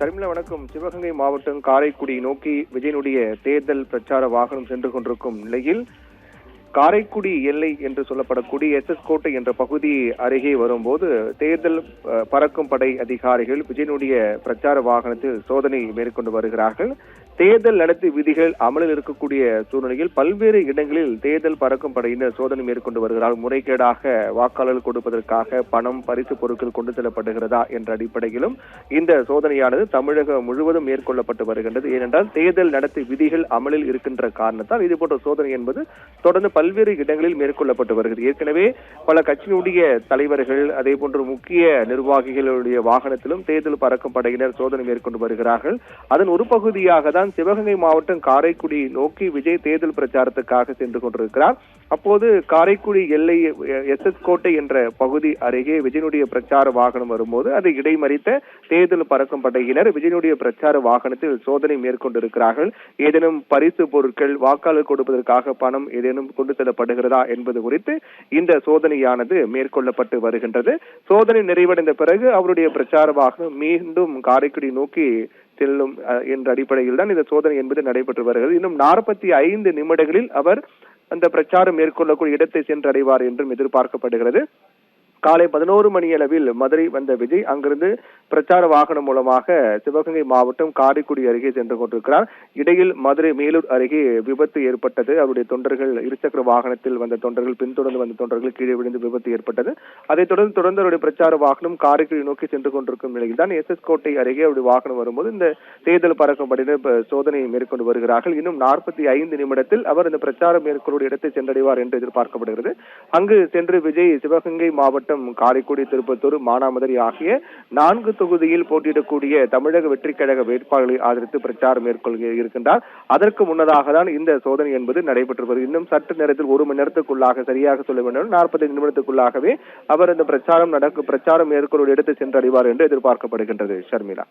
ஷர்மிளா வணக்கம். சிவகங்கை மாவட்டம் காரைக்குடி நோக்கி விஜயனுடைய தேர்தல் பிரச்சார வாகனம் சென்று கொண்டிருக்கும் நிலையில் காரைக்குடி எல்லை என்று சொல்லப்படக்கூடிய எஸ் கோட்டை என்ற பகுதி அருகே வரும்போது தேர்தல் பறக்கும் படை அதிகாரிகள் விஜயனுடைய பிரச்சார வாகனத்தில் சோதனை மேற்கொண்டு வருகிறார்கள். தேர்தல் நடத்தை விதிகள் அமலில் இருக்கக்கூடிய சூழ்நிலையில் பல்வேறு இடங்களில் தேர்தல் பறக்கும் படையினர் சோதனை மேற்கொண்டு வருகிறார்கள். முறைகேடாக வாக்காளர்கள் கொடுப்பதற்காக பணம் பரிசு பொருட்கள் கொண்டு செல்லப்படுகிறதா என்ற அடிப்படையிலும் இந்த சோதனையானது தமிழகம் முழுவதும் மேற்கொள்ளப்பட்டு வருகின்றது. ஏனென்றால் தேர்தல் நடத்தை விதிகள் அமலில் இருக்கின்ற காரணத்தால் இதுபோன்ற சோதனை என்பது தொடர்ந்து பல்வேறு இடங்களில் மேற்கொள்ளப்பட்டு வருகிறது. ஏற்கனவே பல கட்சியினுடைய தலைவர்கள் அதே போன்று முக்கிய நிர்வாகிகளுடைய வாகனத்திலும் தேர்தல் பறக்கும் படையினர் சோதனை மேற்கொண்டு வருகிறார்கள். அதன் ஒரு பகுதியாக தான் சிவகங்கை மாவட்டம் காரைக்குடி நோக்கி விஜய் தேர்தல் பிரச்சாரத்துக்காக சென்று கொண்டிருக்கிறார். அப்போது காரைக்குடி எல்லை எஸ் கோட்டை என்ற பகுதி அருகே விஜயனுடைய பிரச்சார வாகனம் வரும்போது அதை இடைமறித்த தேர்தல் பறக்கும் படையினர் விஜயனுடைய பிரச்சார வாகனத்தில் சோதனை மேற்கொண்டிருக்கிறார்கள். ஏதேனும் பரிசு பொருட்கள் வாக்காளர் கொடுப்பதற்காக பணம் ஏதேனும் கொண்டு செல்லப்படுகிறதா என்பது குறித்து இந்த சோதனையானது மேற்கொள்ளப்பட்டு வருகின்றது. சோதனை நிறைவடைந்த பிறகு அவருடைய பிரச்சார வாகனம் மீண்டும் காரைக்குடி நோக்கி செல்லும் என்ற அடிப்படையில் தான் இந்த சோதனை என்பது நடைபெற்று வருகிறது. இன்னும் 45 நிமிடங்களில் அவர் அந்த பிரச்சாரம் மேற்கொள்ளக்கூடிய இடத்தை சென்றடைவார் என்றும் எதிர்பார்க்கப்படுகிறது. காலை 11 மணி அளவில் மதுரை வந்த விஜய் அங்கிருந்து பிரச்சார வாகனம் மூலமாக சிவகங்கை மாவட்டம் காரைக்குடி அருகே சென்று கொண்டிருக்கிறார். இடையில் மதுரை மேலூர் அருகே விபத்து ஏற்பட்டது. அவருடைய தொண்டர்கள் இருசக்கர வாகனத்தில் வந்த தொண்டர்கள் பின்தொடர்ந்து வந்த தொண்டர்கள் கீழே விழுந்து விபத்து ஏற்பட்டது. அதைத் தொடர்ந்து அவருடைய பிரச்சார வாகனம் காரைக்குடி நோக்கி சென்று கொண்டிருக்கும் நிலையில் தான் எஸ் கோட்டை அருகே அவருடைய வாகனம் வரும்போது இந்த தேர்தல் பறக்கும் படையினர் சோதனையை மேற்கொண்டு வருகிறார்கள். இன்னும் 45 நிமிடத்தில் அவர் இந்த பிரச்சாரம் மேற்கொள்ளும் இடத்தை சென்றடைவார் என்று எதிர்பார்க்கப்படுகிறது. அங்கு சென்று விஜய் சிவகங்கை மாவட்டம் காரைக்குடி, திருப்பத்தூர், மானாமதுரை ஆகிய 4 தொகுதியில் போட்டியிடக்கூடிய தமிழக வெற்றி கழக வேட்பாளர்களை ஆதரித்து பிரச்சாரம் மேற்கொள்ள இருக்கின்றார். அதற்கு முன்னதாக தான் இந்த சோதனை என்பது நடைபெற்று வருகிறது. இன்னும் சற்று நேரத்தில் 1 மணி நேரத்துக்குள்ளாக, சரியாக சொல்ல வேண்டும் 45 நிமிடத்துக்குள்ளாகவே அவர் இந்த பிரச்சாரம் மேற்கொள்ளும் இடத்தை சென்றடைவார் என்று எதிர்பார்க்கப்படுகின்றது. ஷர்மிளா.